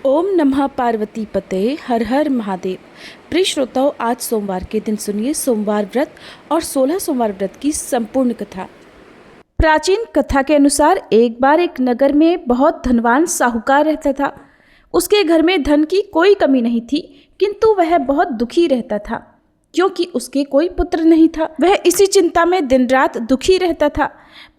ओम नमः पार्वती पते हर हर महादेव। प्रिय श्रोताओं, आज सोमवार के दिन सुनिए सोमवार व्रत और 16 सोमवार व्रत की संपूर्ण कथा। प्राचीन कथा के अनुसार एक बार एक नगर में बहुत धनवान साहूकार रहता था। उसके घर में धन की कोई कमी नहीं थी, किंतु वह बहुत दुखी रहता था क्योंकि उसके कोई पुत्र नहीं था। वह इसी चिंता में दिन रात दुखी रहता था।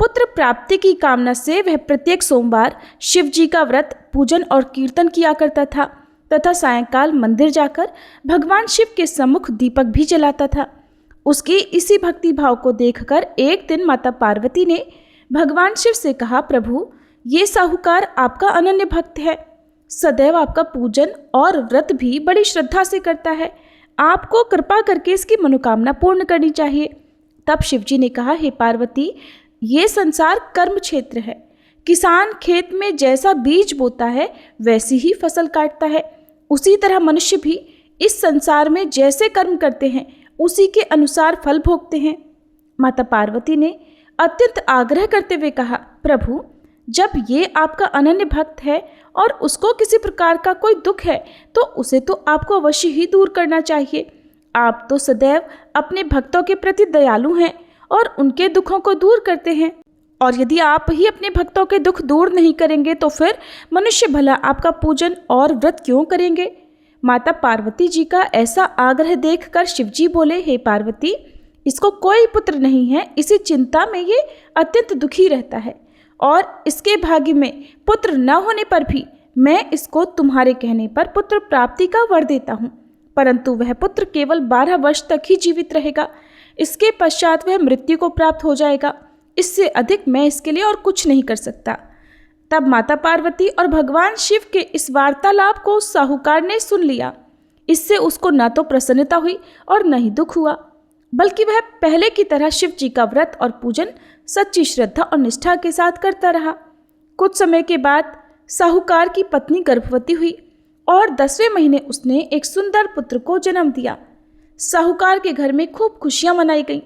पुत्र प्राप्ति की कामना से वह प्रत्येक सोमवार शिव जी का व्रत, पूजन और कीर्तन किया करता था तथा सायंकाल मंदिर जाकर भगवान शिव के सम्मुख दीपक भी जलाता था। उसके इसी भक्ति भाव को देखकर एक दिन माता पार्वती ने भगवान शिव से कहा, प्रभु, ये साहूकार आपका अनन्य भक्त है, सदैव आपका पूजन और व्रत भी बड़ी श्रद्धा से करता है। आपको कृपा करके इसकी मनोकामना पूर्ण करनी चाहिए। तब शिवजी ने कहा, हे पार्वती, ये संसार कर्म क्षेत्र है। किसान खेत में जैसा बीज बोता है वैसी ही फसल काटता है। उसी तरह मनुष्य भी इस संसार में जैसे कर्म करते हैं उसी के अनुसार फल भोगते हैं। माता पार्वती ने अत्यंत आग्रह करते हुए कहा, प्रभु, जब ये आपका अनन्य भक्त है और उसको किसी प्रकार का कोई दुख है तो उसे तो आपको अवश्य ही दूर करना चाहिए। आप तो सदैव अपने भक्तों के प्रति दयालु हैं और उनके दुखों को दूर करते हैं, और यदि आप ही अपने भक्तों के दुख दूर नहीं करेंगे तो फिर मनुष्य भला आपका पूजन और व्रत क्यों करेंगे। माता पार्वती जी का ऐसा आग्रह देखकर शिवजी बोले, हे पार्वती, इसको कोई पुत्र नहीं है, इसी चिंता में ये अत्यंत दुखी रहता है और इसके भाग्य में पुत्र न होने पर भी मैं इसको तुम्हारे कहने पर पुत्र प्राप्ति का वर देता हूँ, परंतु वह पुत्र केवल 12 वर्ष तक ही जीवित रहेगा। इसके पश्चात वह मृत्यु को प्राप्त हो जाएगा। इससे अधिक मैं इसके लिए और कुछ नहीं कर सकता। तब माता पार्वती और भगवान शिव के इस वार्तालाप को साहूकार ने सुन लिया। इससे उसको न तो प्रसन्नता हुई और न ही दुख हुआ, बल्कि वह पहले की तरह शिव जी का व्रत और पूजन सच्ची श्रद्धा और निष्ठा के साथ करता रहा। कुछ समय के बाद साहूकार की पत्नी गर्भवती हुई और 10वें महीने उसने एक सुंदर पुत्र को जन्म दिया। साहूकार के घर में खूब खुशियां मनाई गईं,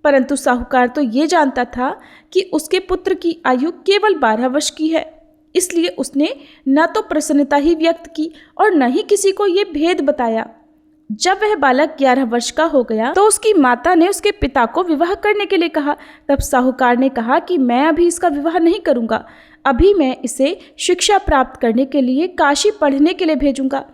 परंतु साहूकार तो ये जानता था कि उसके पुत्र की आयु केवल 12 वर्ष की है, इसलिए उसने न तो प्रसन्नता ही व्यक्त की और न ही किसी को ये भेद बताया। जब वह बालक 11 वर्ष का हो गया तो उसकी माता ने उसके पिता को विवाह करने के लिए कहा। तब साहूकार ने कहा कि मैं अभी इसका विवाह नहीं करूंगा, अभी मैं इसे शिक्षा प्राप्त करने के लिए काशी पढ़ने के लिए भेजूंगा।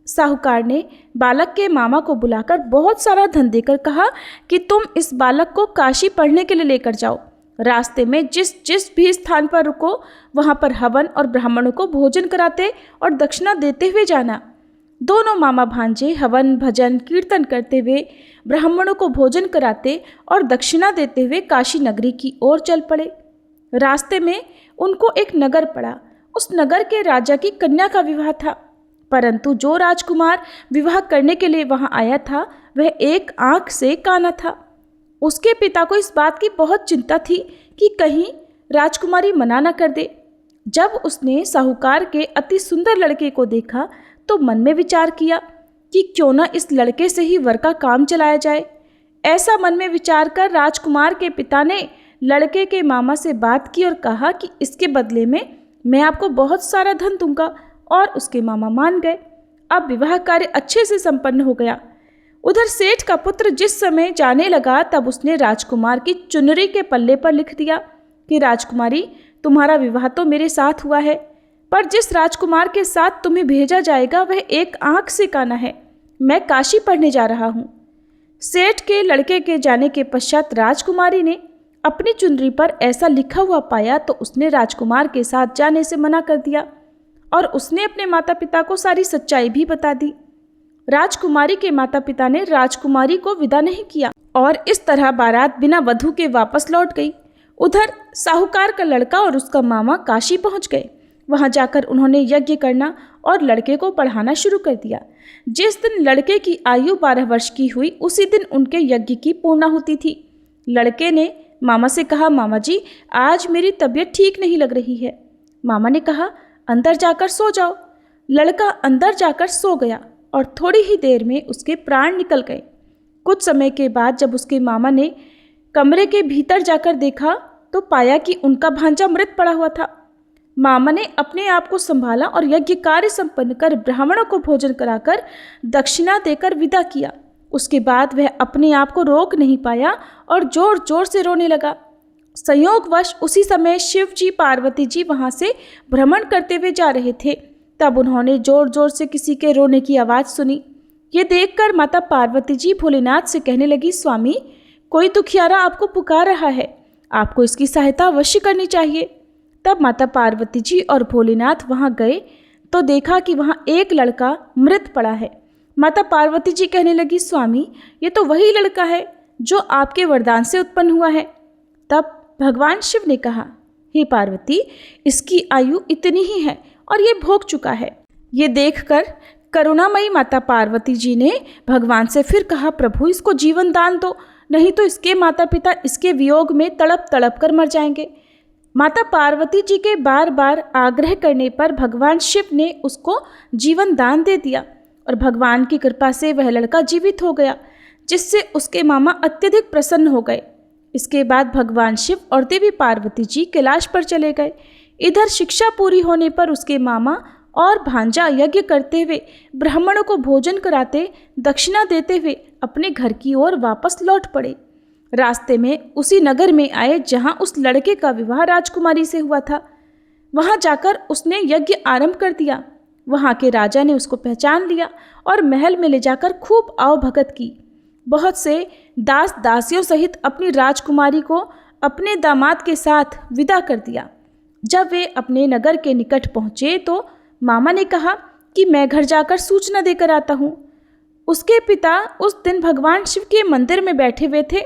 साहूकार ने बालक के मामा को बुलाकर बहुत सारा धन देकर कहा कि तुम इस बालक को काशी पढ़ने के लिए लेकर जाओ। रास्ते में जिस जिस भी स्थान पर रुको वहाँ पर हवन और ब्राह्मणों को भोजन कराते और दक्षिणा देते हुए जाना। दोनों मामा भांजे हवन भजन कीर्तन करते हुए ब्राह्मणों को भोजन कराते और दक्षिणा देते हुए काशी नगरी की ओर चल पड़े। रास्ते में उनको एक नगर पड़ा। उस नगर के राजा की कन्या का विवाह था, परंतु जो राजकुमार विवाह करने के लिए वहां आया था वह एक आंख से काना था। उसके पिता को इस बात की बहुत चिंता थी कि कहीं राजकुमारी मना न कर दे। जब उसने साहूकार के अति सुंदर लड़के को देखा तो मन में विचार किया कि क्यों न इस लड़के से ही वर का काम चलाया जाए। ऐसा मन में विचार कर राजकुमार के पिता ने लड़के के मामा से बात की और कहा कि इसके बदले में मैं आपको बहुत सारा धन दूंगा, और उसके मामा मान गए। अब विवाह कार्य अच्छे से संपन्न हो गया। उधर सेठ का पुत्र जिस समय जाने लगा तब उसने राजकुमार की चुनरी के पल्ले पर लिख दिया कि राजकुमारी, तुम्हारा विवाह तो मेरे साथ हुआ है, पर जिस राजकुमार के साथ तुम्हें भेजा जाएगा वह एक आंख से काना है। मैं काशी पढ़ने जा रहा हूँ। सेठ के लड़के के जाने के पश्चात राजकुमारी ने अपनी चुनरी पर ऐसा लिखा हुआ पाया तो उसने राजकुमार के साथ जाने से मना कर दिया और उसने अपने माता पिता को सारी सच्चाई भी बता दी। राजकुमारी के माता पिता ने राजकुमारी को विदा नहीं किया और इस तरह बारात बिना वधू के वापस लौट गई। उधर साहूकार का लड़का और उसका मामा काशी पहुंच गए। वहां जाकर उन्होंने यज्ञ करना और लड़के को पढ़ाना शुरू कर दिया। जिस दिन लड़के की आयु 12 वर्ष की हुई उसी दिन उनके यज्ञ की पूर्णाहुति थी। लड़के ने मामा से कहा, मामा जी, आज मेरी तबीयत ठीक नहीं लग रही है। मामा ने कहा, अंदर जाकर सो जाओ। लड़का अंदर जाकर सो गया और थोड़ी ही देर में उसके प्राण निकल गए। कुछ समय के बाद जब उसके मामा ने कमरे के भीतर जाकर देखा तो पाया कि उनका भांजा मृत पड़ा हुआ था। मामा ने अपने आप को संभाला और यज्ञ कार्य संपन्न कर ब्राह्मणों को भोजन कराकर दक्षिणा देकर विदा किया। उसके बाद वह अपने आप को रोक नहीं पाया और जोर जोर से रोने लगा। संयोगवश उसी समय शिव जी पार्वती जी वहां से भ्रमण करते हुए जा रहे थे। तब उन्होंने जोर जोर से किसी के रोने की आवाज़ सुनी। ये देखकर माता पार्वती जी भोलेनाथ से कहने लगी, स्वामी, कोई दुखियारा आपको पुकार रहा है, आपको इसकी सहायता अवश्य करनी चाहिए। तब माता पार्वती जी और भोलेनाथ वहाँ गए तो देखा कि वहाँ एक लड़का मृत पड़ा है। माता पार्वती जी कहने लगी, स्वामी, ये तो वही लड़का है जो आपके वरदान से उत्पन्न हुआ है। तब भगवान शिव ने कहा, हे पार्वती, इसकी आयु इतनी ही है और ये भोग चुका है। ये देखकर करुणामयी माता पार्वती जी ने भगवान से फिर कहा, प्रभु, इसको जीवन दान दो, नहीं तो इसके माता पिता इसके वियोग में तड़प तड़प कर मर जाएंगे। माता पार्वती जी के बार बार आग्रह करने पर भगवान शिव ने उसको जीवन दान दे दिया और भगवान की कृपा से वह लड़का जीवित हो गया, जिससे उसके मामा अत्यधिक प्रसन्न हो गए। इसके बाद भगवान शिव और देवी पार्वती जी कैलाश पर चले गए। इधर शिक्षा पूरी होने पर उसके मामा और भांजा यज्ञ करते हुए ब्राह्मणों को भोजन कराते दक्षिणा देते हुए अपने घर की ओर वापस लौट पड़े। रास्ते में उसी नगर में आए जहां उस लड़के का विवाह राजकुमारी से हुआ था। वहां जाकर उसने यज्ञ आरंभ कर दिया। वहां के राजा ने उसको पहचान लिया और महल में ले जाकर खूब आवभगत की। बहुत से दास दासियों सहित अपनी राजकुमारी को अपने दामाद के साथ विदा कर दिया। जब वे अपने नगर के निकट पहुँचे तो मामा ने कहा कि मैं घर जाकर सूचना देकर आता हूँ। उसके पिता उस दिन भगवान शिव के मंदिर में बैठे हुए थे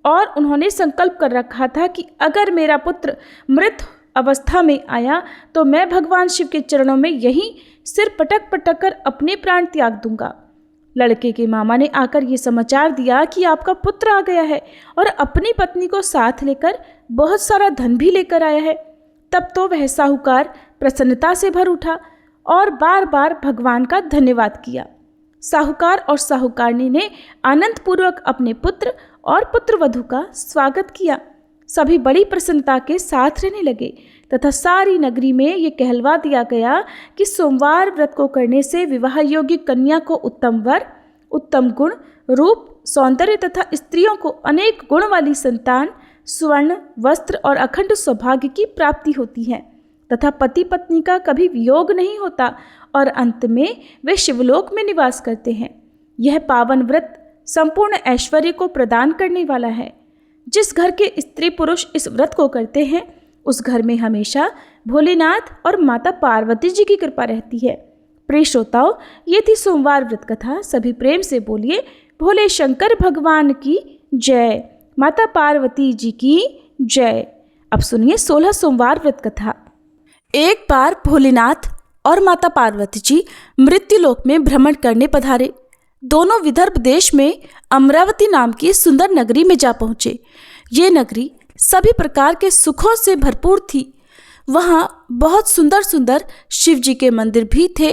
और उन्होंने संकल्प कर रखा था कि अगर मेरा पुत्र मृत अवस्था में आया तो मैं भगवान शिव के चरणों में यहीं सिर पटक पटक कर अपने प्राण त्याग दूंगा। लड़के के मामा ने आकर ये समाचार दिया कि आपका पुत्र आ गया है और अपनी पत्नी को साथ लेकर बहुत सारा धन भी लेकर आया है। तब तो वह साहूकार प्रसन्नता से भर उठा और बार बार भगवान का धन्यवाद किया। साहूकार और साहूकारनी ने आनंदपूर्वक अपने पुत्र और पुत्रवधू का स्वागत किया। सभी बड़ी प्रसन्नता के साथ रहने लगे तथा सारी नगरी में ये कहलवा दिया गया कि सोमवार व्रत को करने से विवाह योग्य कन्या को उत्तम वर, उत्तम गुण, रूप, सौंदर्य तथा स्त्रियों को अनेक गुण वाली संतान, स्वर्ण, वस्त्र और अखंड सौभाग्य की प्राप्ति होती है तथा पति पत्नी का कभी वियोग नहीं होता और अंत में वे शिवलोक में निवास करते हैं। यह पावन व्रत संपूर्ण ऐश्वर्य को प्रदान करने वाला है। जिस घर के स्त्री पुरुष इस व्रत को करते हैं उस घर में हमेशा भोलेनाथ और माता पार्वती जी की कृपा रहती है। प्रिय श्रोताओं, ये थी सोमवार व्रत कथा। सभी प्रेम से बोलिए भोले शंकर भगवान की जय, माता पार्वती जी की जय। अब सुनिए 16 सोमवार व्रत कथा। एक बार भोलेनाथ और माता पार्वती जी मृत्युलोक में भ्रमण करने पधारे। दोनों विदर्भ देश में अमरावती नाम की सुंदर नगरी में जा पहुँचे। ये नगरी सभी प्रकार के सुखों से भरपूर थी। वहाँ बहुत सुंदर सुंदर शिव जी के मंदिर भी थे।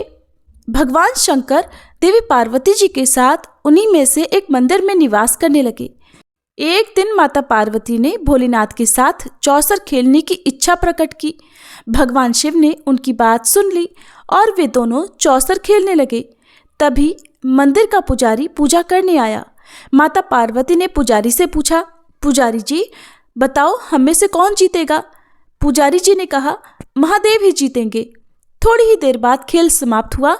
भगवान शंकर देवी पार्वती जी के साथ उन्हीं में से एक मंदिर में निवास करने लगे। एक दिन माता पार्वती ने भोलेनाथ के साथ चौसर खेलने की इच्छा प्रकट की। भगवान शिव ने उनकी बात सुन ली और वे दोनों चौसर खेलने लगे। तभी मंदिर का पुजारी पूजा करने आया। माता पार्वती ने पुजारी से पूछा, पुजारी जी बताओ हम में से कौन जीतेगा? पुजारी जी ने कहा, महादेव ही जीतेंगे। थोड़ी ही देर बाद खेल समाप्त हुआ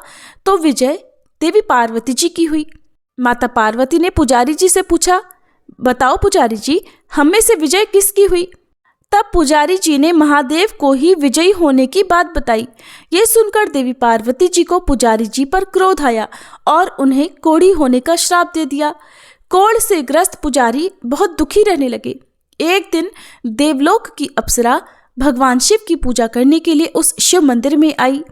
तो विजय देवी पार्वती जी की हुई। माता पार्वती ने पुजारी जी से पूछा, बताओ पुजारी जी हम में से विजय किसकी हुई? तब पुजारी जी ने महादेव को ही विजयी होने की बात बताई। ये सुनकर देवी पार्वती जी को पुजारी जी पर क्रोध आया और उन्हें कोढ़ी होने का श्राप दे दिया। कोढ़ से ग्रस्त पुजारी बहुत दुखी रहने लगे। एक दिन देवलोक की अप्सरा भगवान शिव की पूजा करने के लिए उस शिव मंदिर में आई।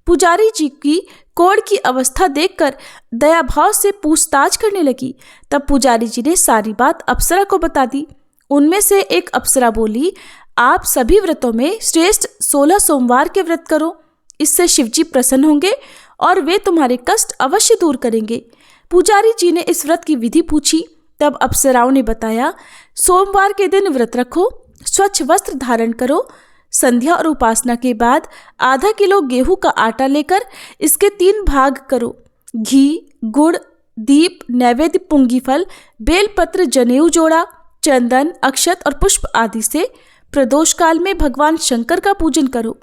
पुजारी जी की कोढ़ की अवस्था देखकर दया भाव से पूछताछ करने लगी। तब पुजारी जी ने सारी बात अप्सरा को बता दी। उनमें से एक अप्सरा बोली, आप सभी व्रतों में श्रेष्ठ 16 सोमवार के व्रत करो, इससे शिवजी प्रसन्न होंगे और वे तुम्हारे कष्ट अवश्य दूर करेंगे। पुजारी जी ने इस व्रत की विधि पूछी। तब अप्सराओं ने बताया, सोमवार के दिन व्रत रखो, स्वच्छ वस्त्र धारण करो, संध्या और उपासना के बाद आधा किलो गेहूं का आटा लेकर इसके 3 भाग करो। घी, गुड़, दीप, नैवेद्य, पुंगी फल, बेलपत्र, जनेऊ जोड़ा, चंदन, अक्षत और पुष्प आदि से प्रदोष काल में भगवान शंकर का पूजन करो।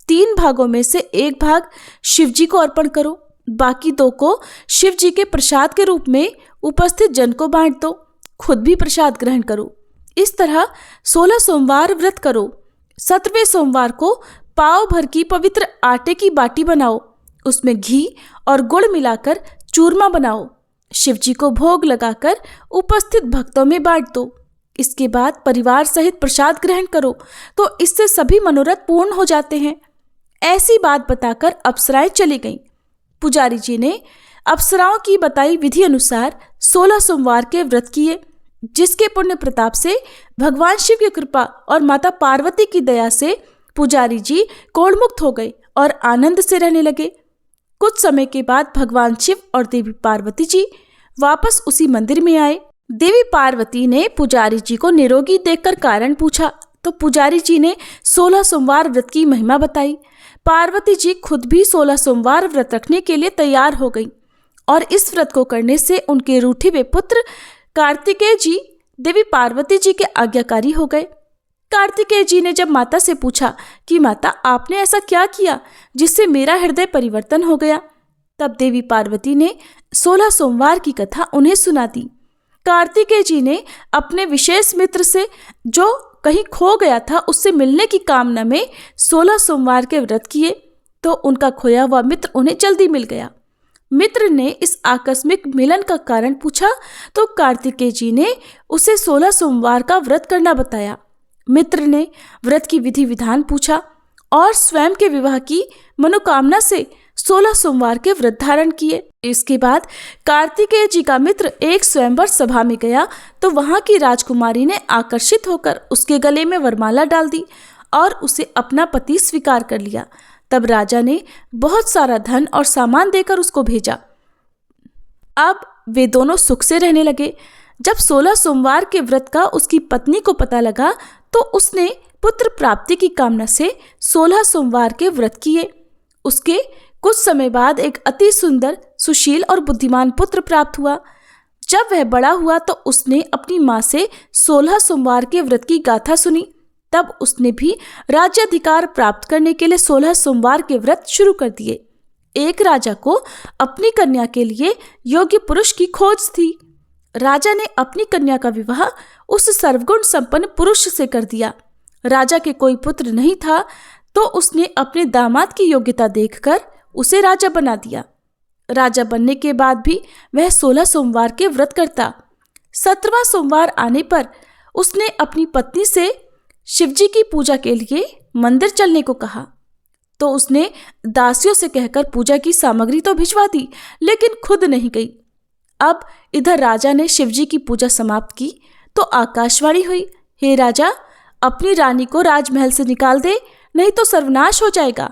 3 भागों में से 1 भाग शिव जी को अर्पण करो, बाकी 2 को शिव जी के प्रसाद के रूप में उपस्थित जन को बांट दो। खुद भी प्रसाद ग्रहण करो। इस तरह 16 सोमवार व्रत करो। 17वें सोमवार को पाव भर की पवित्र आटे की बाटी बनाओ, उसमें घी और गुड़ मिलाकर चूरमा बनाओ, शिव जी को भोग लगाकर उपस्थित भक्तों में बांट दो। इसके बाद परिवार सहित प्रसाद ग्रहण करो तो इससे सभी मनोरथ पूर्ण हो जाते हैं। ऐसी बात बताकर अप्सराएं चली गईं। पुजारी जी ने अप्सराओं की बताई विधि अनुसार 16 सोमवार के व्रत किए, जिसके पुण्य प्रताप से भगवान शिव की कृपा और माता पार्वती की दया से पुजारी जी कोढ़मुक्त हो गए और आनंद से रहने लगे। कुछ समय के बाद भगवान शिव और देवी पार्वती जी वापस उसी मंदिर में आए। देवी पार्वती ने पुजारी जी को निरोगी देखकर कारण पूछा तो पुजारी जी ने 16 सोमवार व्रत की महिमा बताई। पार्वती जी खुद भी 16 सोमवार व्रत रखने के लिए तैयार हो गई और इस व्रत को करने से उनके रूठे हुए पुत्र कार्तिकेय जी देवी पार्वती जी के आज्ञाकारी हो गए। कार्तिकेय जी ने जब माता से पूछा कि माता आपने ऐसा क्या किया जिससे मेरा हृदय परिवर्तन हो गया, तब देवी पार्वती ने 16 सोमवार की कथा उन्हें सुना दी। कार्तिकेय जी ने अपने विशेष मित्र से जो कहीं खो गया था उससे मिलने की कामना में 16 सोमवार के व्रत किए तो उनका खोया हुआ मित्र उन्हें जल्दी मिल गया। मित्र ने इस आकस्मिक मिलन का कारण पूछा तो कार्तिकेय जी ने उसे 16 सोमवार का व्रत करना बताया। मित्र ने व्रत की विधि विधान पूछा और स्वयं के विवाह की मनोकामना से 16 सोमवार के व्रत धारण किए। इसके बाद कार्तिकेय जी का मित्र एक स्वयंवर सभा में गया तो वहां की राजकुमारी ने आकर्षित होकर उसके गले में वरमाला डाल दी और उसे अपना पति स्वीकार कर लिया। तब राजा ने बहुत सारा धन और सामान देकर उसको भेजा। अब वे दोनों सुख से रहने लगे। जब 16 सोमवार के व्रत का उसकी पत्नी को पता लगा तो उसने पुत्र प्राप्ति की कामना से 16 सोमवार के व्रत किए। उसके कुछ समय बाद एक अति सुंदर, सुशील और बुद्धिमान पुत्र प्राप्त हुआ। जब वह बड़ा हुआ तो उसने अपनी माँ से 16 सोमवार के व्रत की गाथा सुनी। तब उसने भी राज्याधिकार प्राप्त करने के लिए 16 सोमवार के व्रत शुरू कर दिए। एक राजा को अपनी कन्या के लिए योग्य पुरुष की खोज थी। राजा ने अपनी कन्या का विवाह उस सर्वगुण संपन्न पुरुष से कर दिया। राजा के कोई पुत्र नहीं था तो उसने अपने दामाद की योग्यता देखकर उसे राजा बना दिया। राजा बनने के बाद भी वह 16 सोमवार के व्रत करता। 17वां सोमवार आने पर उसने अपनी पत्नी से शिवजी की पूजा के लिए मंदिर चलने को कहा तो उसने दासियों से कहकर पूजा की सामग्री तो भिजवा दी लेकिन खुद नहीं गई। अब इधर राजा ने शिवजी की पूजा समाप्त की तो आकाशवाणी हुई, हे राजा, अपनी रानी को राजमहल से निकाल दे, नहीं तो सर्वनाश हो जाएगा।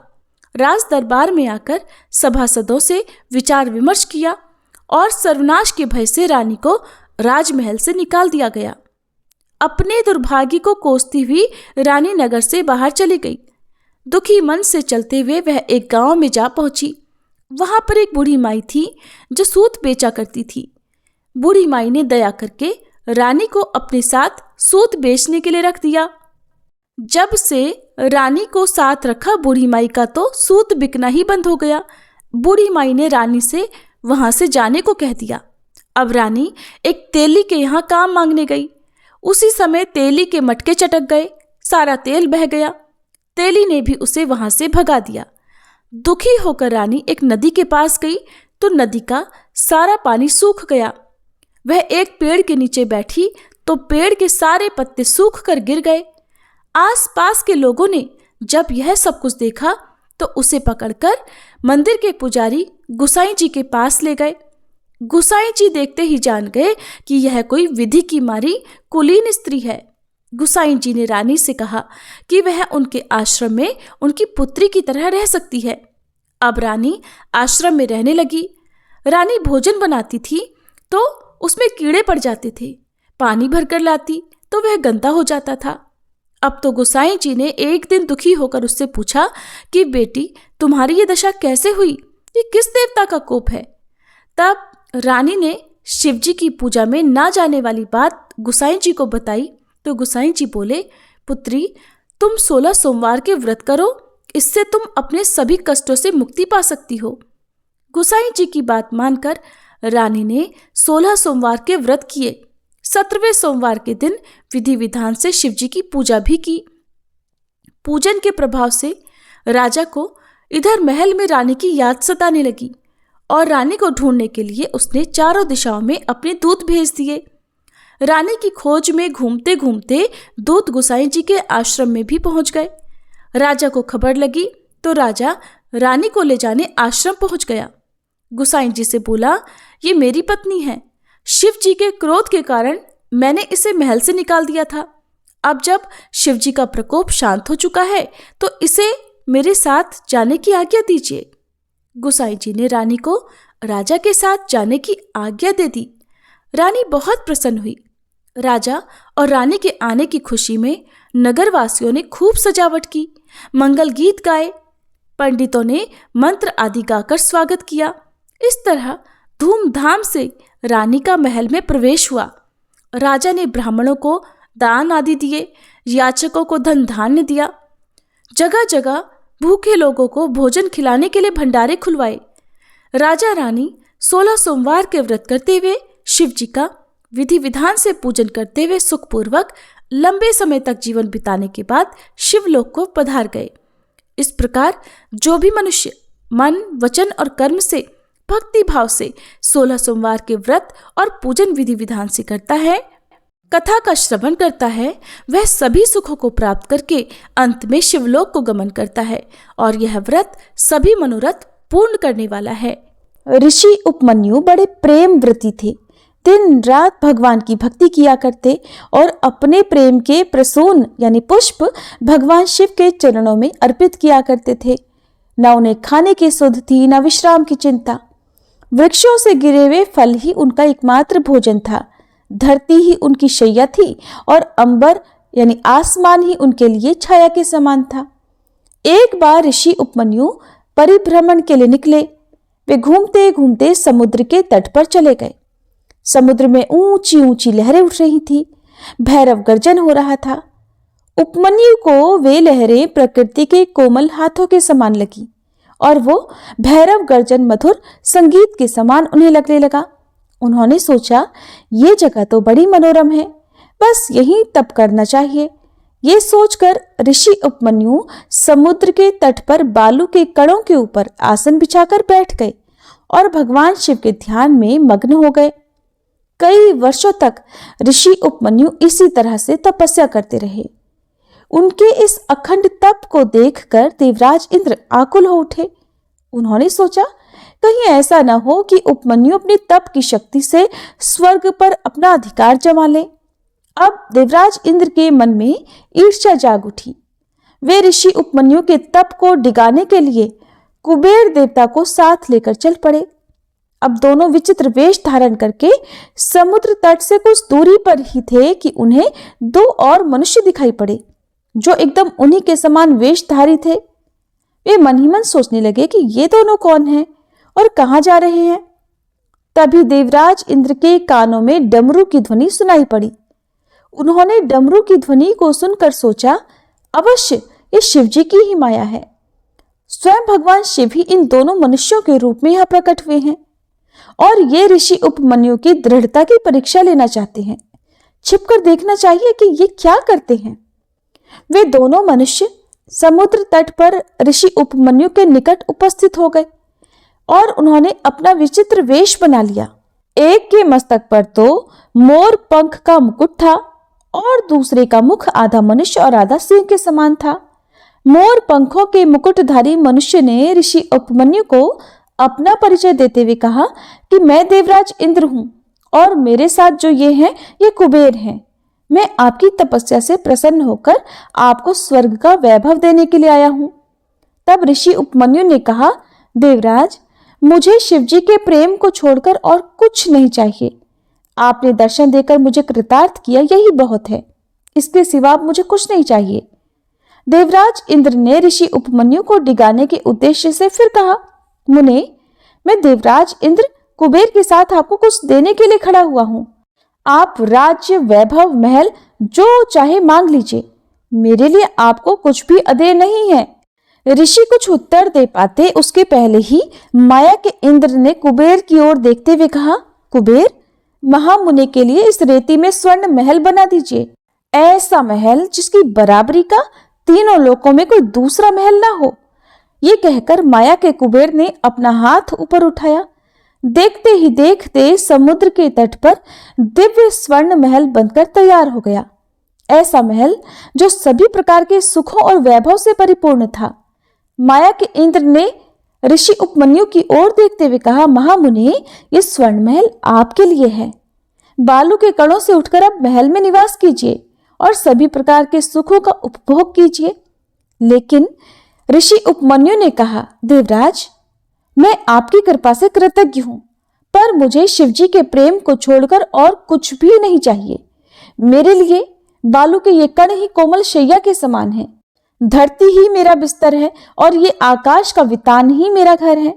राज दरबार में आकर सभासदों से विचार विमर्श किया और सर्वनाश के भय से रानी को राजमहल से निकाल दिया गया। अपने दुर्भाग्य को कोसती हुई रानी नगर से बाहर चली गई। दुखी मन से चलते हुए वह एक गांव में जा पहुंची। वहां पर एक बूढ़ी माई थी जो सूत बेचा करती थी। बूढ़ी माई ने दया करके रानी को अपने साथ सूत बेचने के लिए रख दिया। जब से रानी को साथ रखा बूढ़ी माई का तो सूत बिकना ही बंद हो गया। बूढ़ी माई ने रानी से वहां से जाने को कह दिया। अब रानी एक तेली के यहाँ काम मांगने गई। उसी समय तेली के मटके चटक गए, सारा तेल बह गया। तेली ने भी उसे वहां से भगा दिया। दुखी होकर रानी एक नदी के पास गई तो नदी का सारा पानी सूख गया। वह एक पेड़ के नीचे बैठी तो पेड़ के सारे पत्ते सूख कर गिर गए। आसपास के लोगों ने जब यह सब कुछ देखा तो उसे पकड़कर मंदिर के पुजारी गुसाई जी के पास ले गए। गुसाई जी देखते ही जान गए कि यह कोई विधि की मारी कुलीन स्त्री है। गुसाई जी ने रानी से कहा कि वह उनके आश्रम में उनकी पुत्री की तरह रह सकती है। अब रानी आश्रम में रहने लगी। रानी भोजन बनाती थी तो उसमें कीड़े पड़ जाते थे। पानी भरकर लाती तो वह गंदा हो जाता था। अब तो गोसाई जी ने एक दिन दुखी होकर उससे पूछा कि बेटी, तुम्हारी ये दशा कैसे हुई? ये किस देवता का कोप है? तब रानी ने शिव जी की पूजा में ना जाने वाली बात गोसाई जी को बताई तो गोसाई जी बोले, पुत्री, तुम 16 सोमवार के व्रत करो, इससे तुम अपने सभी कष्टों से मुक्ति पा सकती हो। गोसाई जी की बात मानकर रानी ने 16 सोमवार के व्रत किए। 17वें सोमवार के दिन विधि विधान से शिव जी की पूजा भी की। पूजन के प्रभाव से राजा को इधर महल में रानी की याद सताने लगी और रानी को ढूंढने के लिए उसने चारों दिशाओं में अपने दूत भेज दिए। रानी की खोज में घूमते घूमते दूत गोसाई जी के आश्रम में भी पहुंच गए। राजा को खबर लगी तो राजा रानी को ले जाने आश्रम पहुंच गया। गोसाई जी से बोला, ये मेरी पत्नी है। शिव जी के क्रोध के कारण मैंने इसे महल से निकाल दिया था। अब जब शिव जी का प्रकोप शांत हो चुका है तो इसे मेरे साथ जाने की आज्ञा दीजिए। गोसाई जी ने रानी को राजा के साथ जाने की आज्ञा दे दी। रानी बहुत प्रसन्न हुई। राजा और रानी के आने की खुशी में नगरवासियों ने खूब सजावट की, मंगल गीत गाए, पंडितों ने मंत्र आदि गाकर स्वागत किया। इस तरह धूमधाम से रानी का महल में प्रवेश हुआ। राजा ने ब्राह्मणों को दान आदि दिए, याचकों को धन धान्य दिया। जगह जगह भूखे लोगों को भोजन खिलाने के लिए भंडारे खुलवाए। राजा रानी 16 सोमवार के व्रत करते हुए शिव जी का विधि विधान से पूजन करते हुए सुखपूर्वक लंबे समय तक जीवन बिताने के बाद शिवलोक को पधार गए। इस प्रकार जो भी मनुष्य मन, वचन और कर्म से भक्ति भाव से 16 सोमवार के व्रत और पूजन विधि विधान से करता है, कथा का श्रवण करता है, वह सभी सुखों को प्राप्त करके अंत में शिवलोक को गमन करता है और यह व्रत सभी मनोरथ पूर्ण करने वाला है। ऋषि उपमन्यु बड़े प्रेम व्रती थे। दिन रात भगवान की भक्ति किया करते और अपने प्रेम के प्रसून यानी पुष्प भगवान शिव के चरणों में अर्पित किया करते थे। न उन्हें खाने की सुध थी, न विश्राम की चिंता। वृक्षों से गिरे हुए फल ही उनका एकमात्र भोजन था। धरती ही उनकी शैया थी और अंबर यानी आसमान ही उनके लिए छाया के समान था। एक बार ऋषि उपमन्यु परिभ्रमण के लिए निकले। वे घूमते घूमते समुद्र के तट पर चले गए। समुद्र में ऊंची ऊंची लहरें उठ रही थी। भैरव गर्जन हो रहा था। उपमन्यु को वे लहरें प्रकृति के कोमल हाथों के समान लगी और वो भैरव गर्जन मधुर संगीत के समान उन्हें लगने लगा। उन्होंने सोचा, ये जगह तो बड़ी मनोरम है, बस यहीं तप करना चाहिए। ये सोचकर ऋषि उपमन्यु समुद्र के तट पर बालू के कणों के ऊपर आसन बिछाकर बैठ गए और भगवान शिव के ध्यान में मग्न हो गए। कई वर्षों तक ऋषि उपमन्यु इसी तरह से तपस्या करते रहे। उनके इस अखंड तप को देखकर देवराज इंद्र आकुल हो उठे। उन्होंने सोचा, कहीं ऐसा न हो कि उपमन्यु अपनी तप की शक्ति से स्वर्ग पर अपना अधिकार जमा ले। अब देवराज इंद्र के मन में ईर्ष्या जाग उठी। वे ऋषि उपमन्यु के तप को डिगाने के लिए कुबेर देवता को साथ लेकर चल पड़े। अब दोनों विचित्र वेश धारण करके समुद्र तट से कुछ दूरी पर ही थे कि उन्हें दो और मनुष्य दिखाई पड़े जो एकदम उन्हीं के समान वेशधारी थे। वे मन ही मन सोचने लगे कि ये दोनों कौन हैं और कहाँ जा रहे हैं। तभी देवराज इंद्र के कानों में डमरू की ध्वनि सुनाई पड़ी। उन्होंने डमरू की ध्वनि को सुनकर सोचा, अवश्य ये शिव जी की ही माया है। स्वयं भगवान शिव ही इन दोनों मनुष्यों के रूप में यहाँ प्रकट हुए हैं और ये ऋषि उपमन्यु की दृढ़ता की परीक्षा लेना चाहते हैं। छिपकर देखना चाहिए कि ये क्या करते हैं। वे दोनों मनुष्य समुद्र तट पर ऋषि उपमन्यु के निकट उपस्थित हो गए और उन्होंने अपना विचित्र वेश बना लिया। एक के मस्तक पर तो मोर पंख का मुकुट था और दूसरे का मुख आधा मनुष्य और आधा सिंह के समान था। मोर पंखों के मुकुटधारी मनुष्य ने ऋषि उपमन्यु को अपना परिचय देते हुए कहा कि मैं देवराज इंद्र हूं और मेरे साथ जो ये हैं ये कुबेर हैं। मैं आपकी तपस्या से प्रसन्न होकर आपको स्वर्ग का वैभव देने के लिए आया हूं। तब ऋषि उपमन्यु ने कहा, देवराज, मुझे शिवजी के प्रेम को छोड़कर और कुछ नहीं चाहिए। आपने दर्शन देकर मुझे कृतार्थ किया, यही बहुत है। इसके सिवा अब मुझे कुछ नहीं चाहिए। देवराज इंद्र ने ऋषि उपमन्यु को डिगाने के उद्देश्य से फिर कहा, मुने, मैं देवराज इंद्र कुबेर के साथ आपको कुछ देने के लिए खड़ा हुआ हूं। आप राज्य, वैभव, महल जो चाहे मांग लीजिए, मेरे लिए आपको कुछ भी अदेय नहीं है। ऋषि कुछ उत्तर दे पाते उसके पहले ही माया के इंद्र ने कुबेर की ओर देखते हुए कहा, कुबेर, महामुनि के लिए इस रेती में स्वर्ण महल बना दीजिए, ऐसा महल जिसकी बराबरी का तीनों लोकों में कोई दूसरा महल ना हो। ये कहकर माया के कुबेर ने अपना हाथ ऊपर उठाया। देखते ही देखते समुद्र के तट पर दिव्य स्वर्ण महल बनकर तैयार हो गया। ऐसा महल जो सभी प्रकार के सुखों और वैभव से परिपूर्ण था। माया के इंद्र ने ऋषि उपमन्यु की ओर देखते हुए कहा, महामुनि, ये स्वर्ण महल आपके लिए है। बालू के कणों से उठकर अब महल में निवास कीजिए और सभी प्रकार के सुखों का उपभोग कीजिए। लेकिन ऋषि उपमन्यु ने कहा, देवराज, मैं आपकी कृपा से कृतज्ञ हूं, पर मुझे शिवजी के प्रेम को छोड़कर और कुछ भी नहीं चाहिए। मेरे लिए बालू के ये कण ही कोमल शैया के समान है, धरती ही मेरा बिस्तर है और ये आकाश का वितान ही मेरा घर है।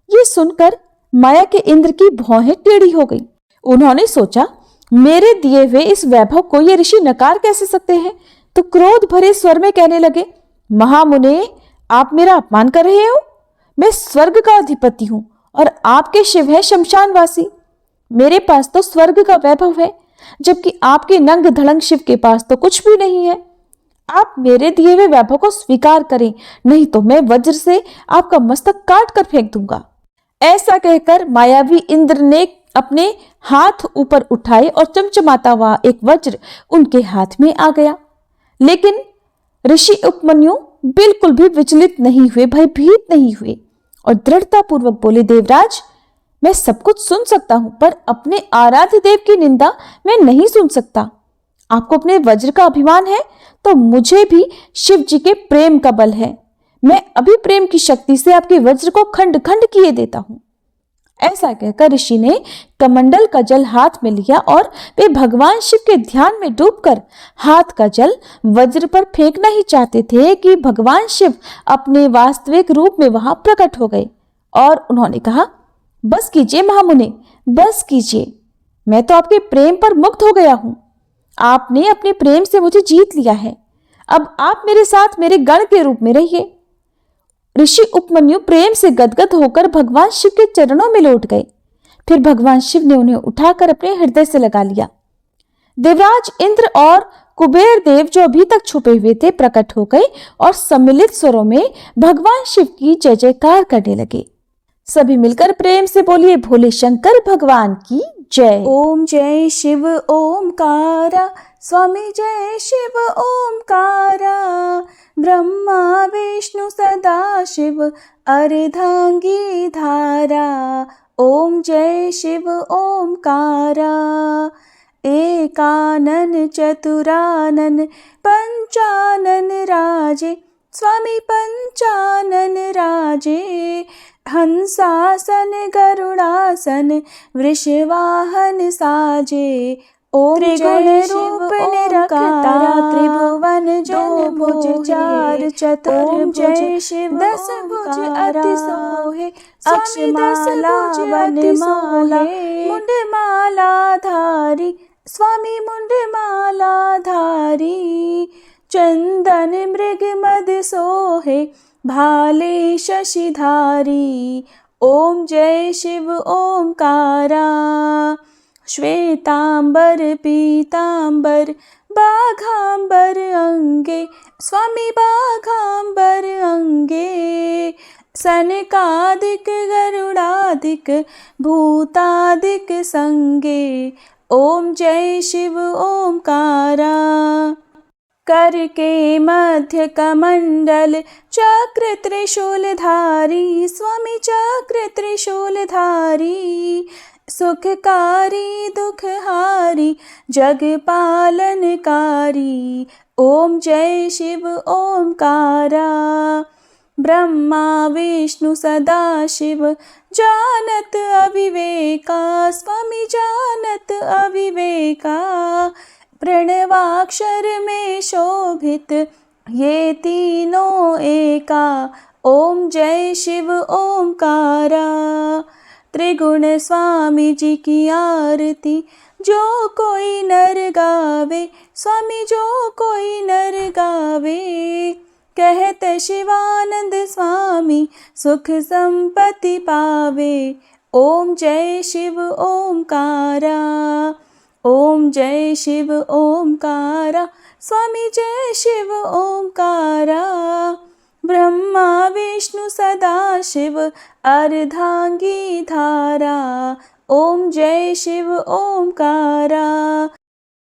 ये सुनकर माया के इंद्र की भौहें टेढ़ी हो गई। उन्होंने सोचा, मेरे दिए हुए इस वैभव को ये ऋषि नकार कैसे सकते हैं, तो क्रोध भरे स्वर में कहने लगे, महामुने, आप मेरा अपमान कर रहे हो। मैं स्वर्ग का अधिपति हूं और आपके शिव है शमशानवासी। मेरे पास तो स्वर्ग का वैभव है, जबकि आपके नंग धड़ंग शिव के पास तो कुछ भी नहीं है। आप मेरे दिए हुए वैभव को स्वीकार करें, नहीं तो मैं वज्र से आपका मस्तक काट कर फेंक दूंगा। ऐसा कहकर मायावी इंद्र ने अपने हाथ ऊपर उठाए और चमचमाता हुआ एक वज्र उनके हाथ में आ गया। लेकिन ऋषि उपमन्यु बिल्कुल भी विचलित नहीं हुए, भयभीत नहीं हुए और दृढ़ता पूर्वक बोले, देवराज, मैं सब कुछ सुन सकता हूं, पर अपने आराध्य देव की निंदा मैं नहीं सुन सकता। आपको अपने वज्र का अभिमान है, तो मुझे भी शिव जी के प्रेम का बल है। मैं अभी प्रेम की शक्ति से आपके वज्र को खंड खंड किए देता हूं। ऐसा कहकर ऋषि ने कमंडल का जल हाथ में लिया और वे भगवान शिव के ध्यान में डूबकर हाथ का जल वज्र पर फेंकना ही चाहते थे कि भगवान शिव अपने वास्तविक रूप में वहां प्रकट हो गए और उन्होंने कहा, बस कीजिए महामुनि, बस कीजिए। मैं तो आपके प्रेम पर मुग्ध हो गया हूं। आपने अपने प्रेम से मुझे जीत लिया है। अब आप मेरे साथ मेरे गण के रूप में रहिए। ऋषि उपमन्यु प्रेम से गदगद होकर भगवान शिव के चरणों में लौट गए। फिर भगवान शिव ने उन्हें उठाकर अपने हृदय से लगा लिया। देवराज इंद्र और कुबेर देव जो अभी तक छुपे हुए थे प्रकट हो गए और सम्मिलित स्वरों में भगवान शिव की जय जयकार करने लगे। सभी मिलकर प्रेम से बोलिए, भोले शंकर भगवान की जय। ओम जय शिव ओमकारा, स्वामी जय शिव ओमकारा, ब्रह्मा विष्णु सदा शिव अर्धांगी धारा। ओम जय शिव ओमकारा, एकानन चतुरानन पंचानन राजे, स्वामी पंचानन राजे। हंसासन गरुड़ासन वृषवाहन साजे। ओम जय रूप निरखता, त्रिभुवन जन भुज चार चतुर्भुज, जय शिव 10 भुज अति सोहे, अक्षमाला वनमाला, मुंडमाला धारी, स्वामी मुंडमाला धारी। चंदन मृग मद सोहे, भाले शशिधारी। ओम जय शिव ओमकारा, श्वेतांबर पीतांबर बाघांबर अंगे, स्वामी बाघांबर अंगे। सनकादिक गरुड़ादिक भूतादिक संगे। ओम जय शिव ओमकारा, कर के मध्य कमंडल चक्र त्रिशूलधारी, स्वामी चक्र त्रिशूलधारी। सुखकारी दुखहारी जग पालनकारी। ओम जय शिव ओमकारा, ब्रह्मा विष्णु सदा शिव जानत अविवेका, स्वामी जानत अविवेका। प्रणवाक्षर में शोभित ये तीनों एका। ओम जय शिव ओमकारा। त्रिगुण स्वामी जी की आरती जो कोई नर गावे, स्वामी जो कोई नर गावे। कहत शिवानंद स्वामी सुख संपत्ति पावे। ओम जय शिव ओमकारा। ओम जय शिव ओमकारा। स्वामी जय शिव ओमकारा। ब्रह्मा विष्णु सदा शिव अर्धांगी धारा। ओम जय शिव ओमकारा।